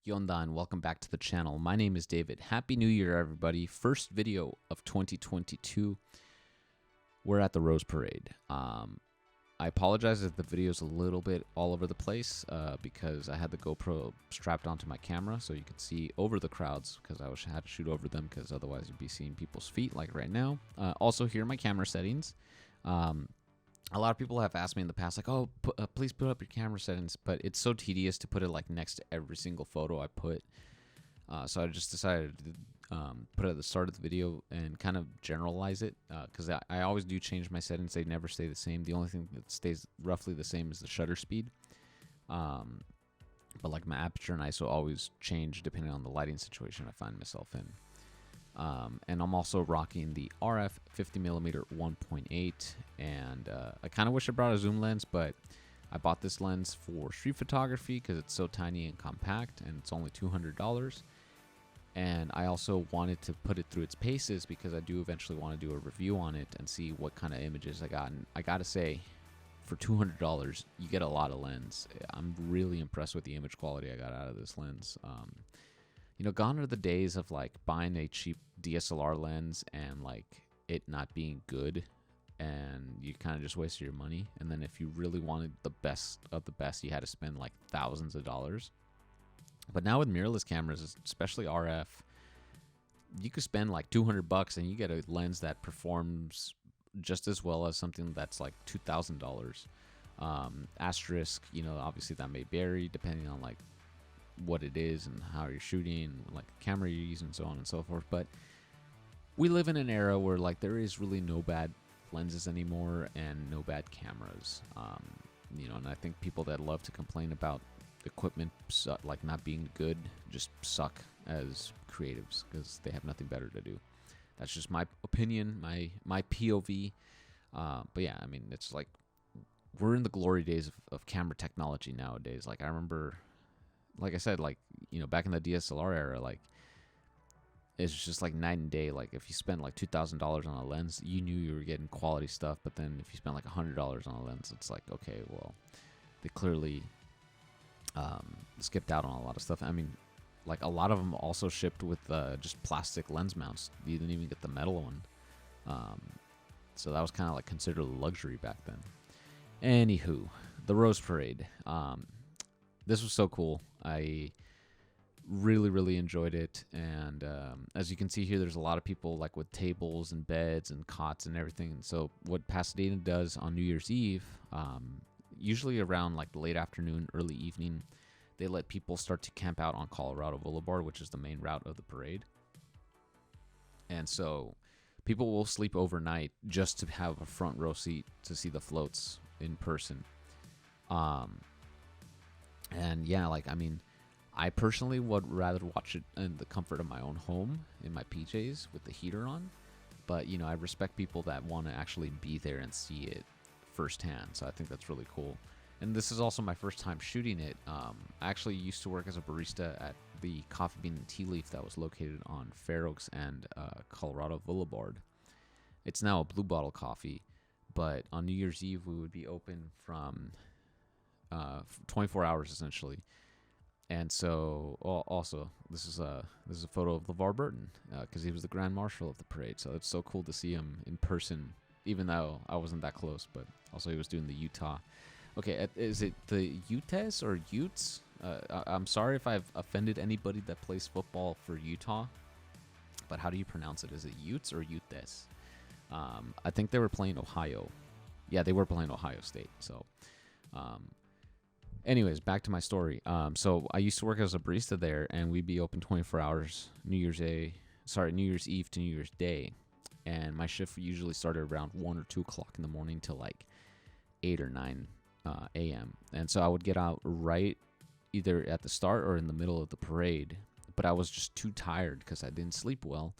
¿Qué onda? And welcome back to the channel. My name is David. Happy New Year, everybody. First video of 2022. We're at the Rose Parade. I apologize if the video is a little bit all over the place because I had the GoPro strapped onto my camera so you could see over the crowds because I had to shoot over them because otherwise you'd be seeing people's feet like right now. Also, here are my camera settings. A lot of people have asked me in the past, like, oh, please put up your camera settings, but it's so tedious to put it like next to every single photo I put. So I just decided to put it at the start of the video and kind of generalize it because I always do change my settings. They never stay the same. The only thing that stays roughly the same is the shutter speed. But like my aperture and ISO always change depending on the lighting situation I find myself in. And I'm also rocking the RF 50mm 1.8, and I kind of wish I brought a zoom lens, but I bought this lens for street photography because it's so tiny and compact, and it's only $200. And I also wanted to put it through its paces because I do eventually want to do a review on it and see what kind of images I got. And I gotta say, for $200, you get a lot of lens. I'm really impressed with the image quality I got out of this lens. You know, gone are the days of like buying a cheap DSLR lens and like it not being good and you kind of just wasted your money. And then if you really wanted the best of the best, you had to spend like thousands of dollars. But now with mirrorless cameras, especially RF, you could spend like $200 and you get a lens that performs just as well as something that's like $2,000. Asterisk, you know, obviously that may vary depending on like what it is and how you're shooting, like the camera you're using, and so on and so forth. But we live in an era where like there is really no bad lenses anymore and no bad cameras. You know, and I think people that love to complain about equipment like not being good just suck as creatives because they have nothing better to do. That's just my opinion, my POV. But yeah, I mean, it's like we're in the glory days of camera technology nowadays. Like I remember, like I said, like, you know, back in the DSLR era, like, it's just like night and day. Like, if you spent like $2,000 on a lens, you knew you were getting quality stuff. But then if you spent like $100 on a lens, it's like, okay, well, they clearly skipped out on a lot of stuff. I mean, like, a lot of them also shipped with just plastic lens mounts. You didn't even get the metal one. So that was kind of like considered a luxury back then. Anywho, the Rose Parade. This was so cool. I really enjoyed it, and as you can see here, there's a lot of people like with tables and beds and cots and everything. And so what Pasadena does on New Year's Eve, usually around like the late afternoon, early evening, they let people start to camp out on Colorado Boulevard, which is the main route of the parade. And so people will sleep overnight just to have a front row seat to see the floats in person. And yeah, like, I mean, I personally would rather watch it in the comfort of my own home in my PJs with the heater on. But, you know, I respect people that want to actually be there and see it firsthand. So I think that's really cool. And this is also my first time shooting it. I actually used to work as a barista at the Coffee Bean and Tea Leaf that was located on Fair Oaks and Colorado Boulevard. It's now a Blue Bottle Coffee. But on New Year's Eve, we would be open from 24 hours essentially. And so also this is a photo of LeVar Burton because he was the Grand Marshal of the parade. So it's so cool to see him in person, even though I wasn't that close. But also he was doing the Utah. Okay, is it the Utes or Utes? I'm sorry if I've offended anybody that plays football for Utah, but how do you pronounce it? Is it Utes or Utes? I think they were playing Ohio. Yeah, they were playing Ohio State. So anyways, back to my story. So I used to work as a barista there, and we'd be open 24 hours New Year's Eve to New Year's Day. And my shift usually started around 1 or 2 o'clock in the morning till like 8 or 9 a.m. And so I would get out right either at the start or in the middle of the parade. But I was just too tired because I didn't sleep well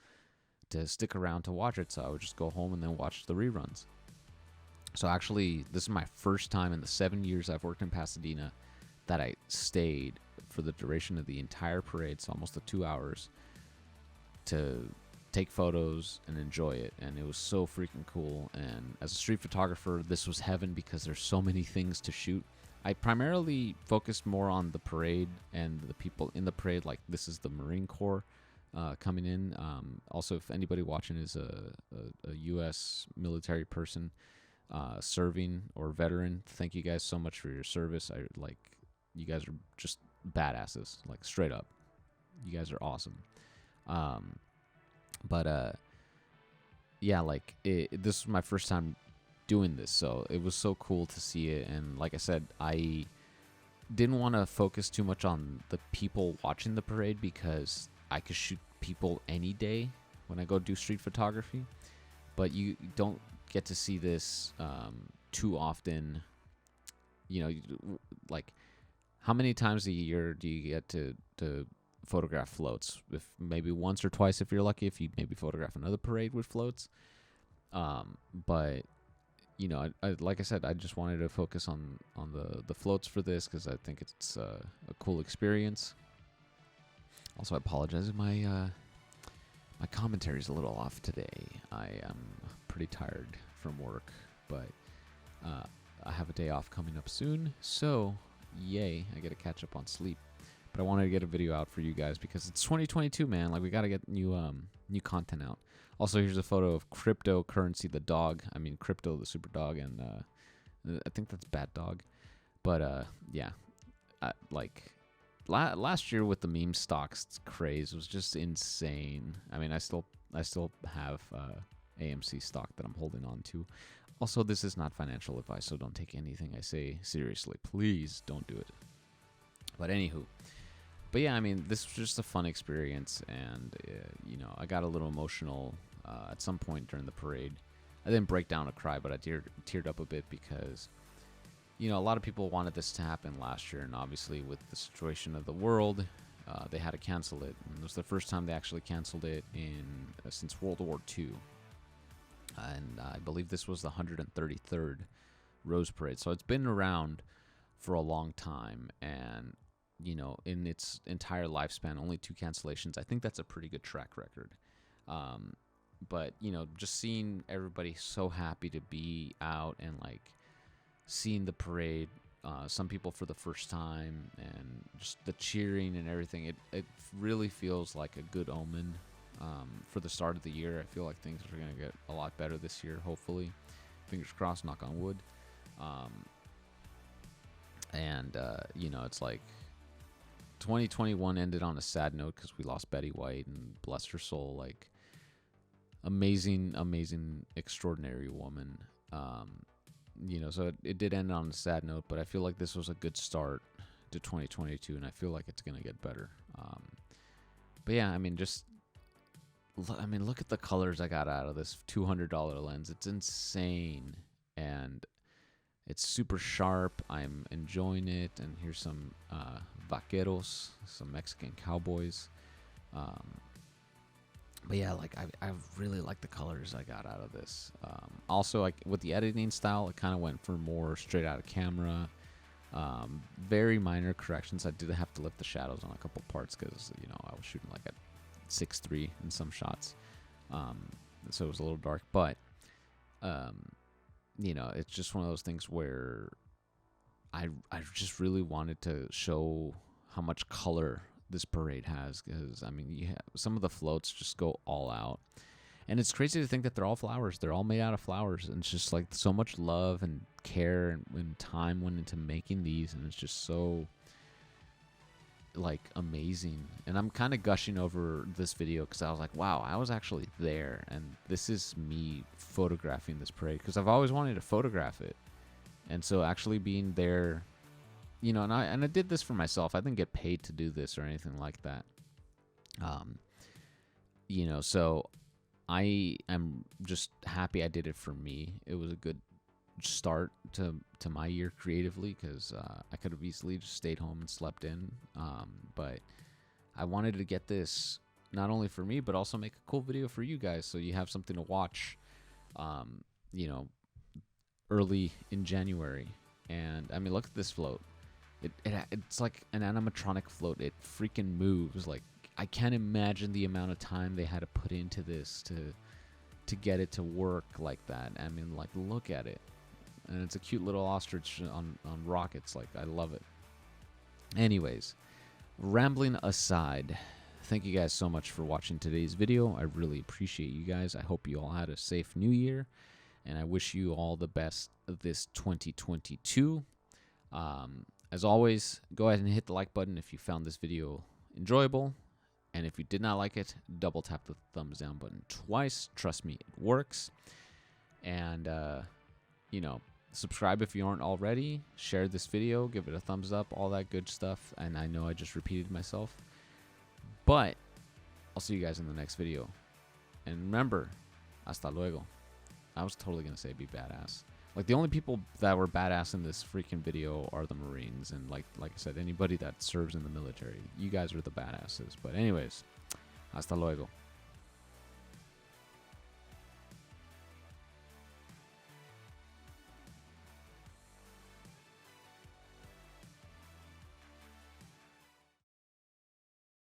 to stick around to watch it. So I would just go home and then watch the reruns. So actually, this is my first time in the 7 years I've worked in Pasadena that I stayed for the duration of the entire parade, so almost the 2 hours, to take photos and enjoy it. And it was so freaking cool. And as a street photographer, this was heaven because there's so many things to shoot. I primarily focused more on the parade and the people in the parade. Like, this is the Marine Corps coming in. Also, if anybody watching is a U.S. military person serving or veteran, thank you guys so much for your service. You guys are just badasses, like straight up. You guys are awesome. Yeah, like this was my first time doing this, so it was so cool to see it. And like I said, I didn't want to focus too much on the people watching the parade because I could shoot people any day when I go do street photography, but you don't get to see this too often. You know, like, how many times a year do you get to photograph floats? If maybe once or twice if you're lucky, if you maybe photograph another parade with floats. But you know, I like I said, I just wanted to focus on the floats for this because I think it's a cool experience. Also, I apologize if my commentary is a little off today. I am pretty tired from work, but I have a day off coming up soon, so yay, I get to catch up on sleep. But I wanted to get a video out for you guys because it's 2022, man. Like, we got to get new content out. Also, here's a photo of Cryptocurrency the dog. I mean, Crypto the super dog, and I think that's Bat Dog. But yeah, last year with the meme stocks craze was just insane. I mean, I still have AMC stock that I'm holding on to. Also, this is not financial advice, so don't take anything I say seriously. Please don't do it. But anywho. But yeah, I mean, this was just a fun experience, and you know, I got a little emotional at some point during the parade. I didn't break down or cry, but I teared up a bit because, you know, a lot of people wanted this to happen last year, and obviously with the situation of the world, they had to cancel it. And it was the first time they actually canceled it since World War II, and I believe this was the 133rd Rose Parade. So it's been around for a long time, and you know, in its entire lifespan, only 2 cancellations. I think that's a pretty good track record. But, you know, just seeing everybody so happy to be out and, like, seeing the parade, some people for the first time, and just the cheering and everything, it really feels like a good omen for the start of the year. I feel like things are going to get a lot better this year, hopefully. Fingers crossed, knock on wood. You know, it's like 2021 ended on a sad note because we lost Betty White, and bless her soul, like, amazing, extraordinary woman. You know, so it did end on a sad note, but I feel like this was a good start to 2022, and I feel like it's gonna get better. But yeah, I mean, look at the colors I got out of this $200 lens. It's insane, and it's super sharp. I'm enjoying it. And here's some vaqueros, some Mexican cowboys. But yeah, like, I really like the colors I got out of this. Also, like, with the editing style, it kind of went for more straight out of camera. Very minor corrections. I did have to lift the shadows on a couple parts because, you know, I was shooting like at 6:3 in some shots. So it was a little dark, but you know, it's just one of those things where I just really wanted to show how much color this parade has, because I mean, some of the floats just go all out, and it's crazy to think that they're all flowers. They're all made out of flowers, and it's just like so much love and care and time went into making these, and it's just so, like, amazing. And I'm kind of gushing over this video because I was like, wow, I was actually there, and this is me photographing this parade because I've always wanted to photograph it. And so actually being there, you know, and I did this for myself. I didn't get paid to do this or anything like that. You know, so I am just happy I did it for me. It was a good start to my year creatively because I could have easily just stayed home and slept in. But I wanted to get this not only for me, but also make a cool video for you guys so you have something to watch, you know, early in January. And I mean, look at this float. It's like an animatronic float. It freaking moves. Like, I can't imagine the amount of time they had to put into this to get it to work like that. I mean, like, look at it. And it's a cute little ostrich on rockets. Like, I love it. Anyways, rambling aside, thank you guys so much for watching today's video. I really appreciate you guys. I hope you all had a safe new year, and I wish you all the best of this 2022. As always, go ahead and hit the like button if you found this video enjoyable. And if you did not like it, double tap the thumbs down button twice. Trust me, it works. And, you know, subscribe if you aren't already. Share this video. Give it a thumbs up. All that good stuff. And I know I just repeated myself. But I'll see you guys in the next video. And remember, hasta luego. I was totally going to say be badass. Like, the only people that were badass in this freaking video are the Marines. And like I said, anybody that serves in the military. You guys are the badasses. But anyways, hasta luego.